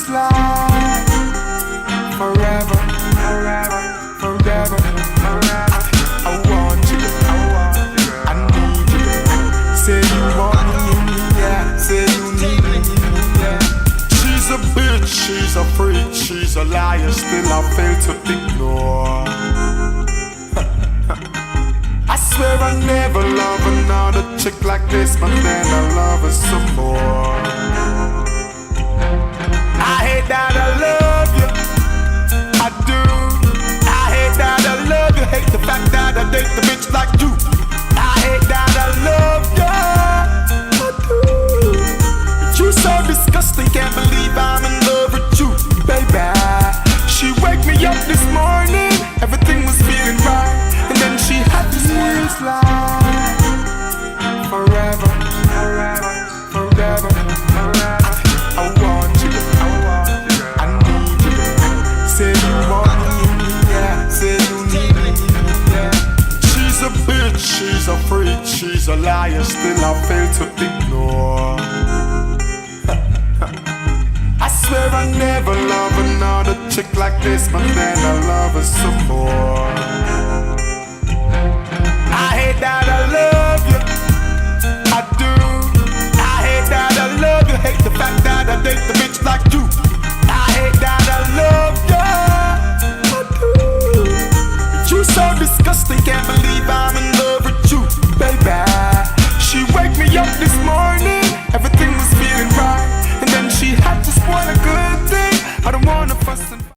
feels like forever, forever, forever, forever. I want you, I need you, say you want me, yeah, say you need me, yeah. She's a bitch, she's a freak, she's a liar, still I fail to ignore. I swear I never love another chick like this, but then I love her some more. I hate that I love you, I do. I hate that I love you, hate the fact that I date the bitch like you. I hate that I love you, I do. You so disgusting, can't believe I'm in love with you, baby. She wake me up this morning, everything was feeling right, and then she had this feels like forever, forever, forever, forever. I want you, I need you, say you want me, yeah, say you need me, yeah. She's a bitch, she's a freak, she's a liar, still I fail to ignore. I swear I never love another chick like this, but then I love her some more. I hate that I love you, I do. I hate that I love you, hate the fact that I date the bitch like you. I hate that I love you, I do. You so disgusting, can't believe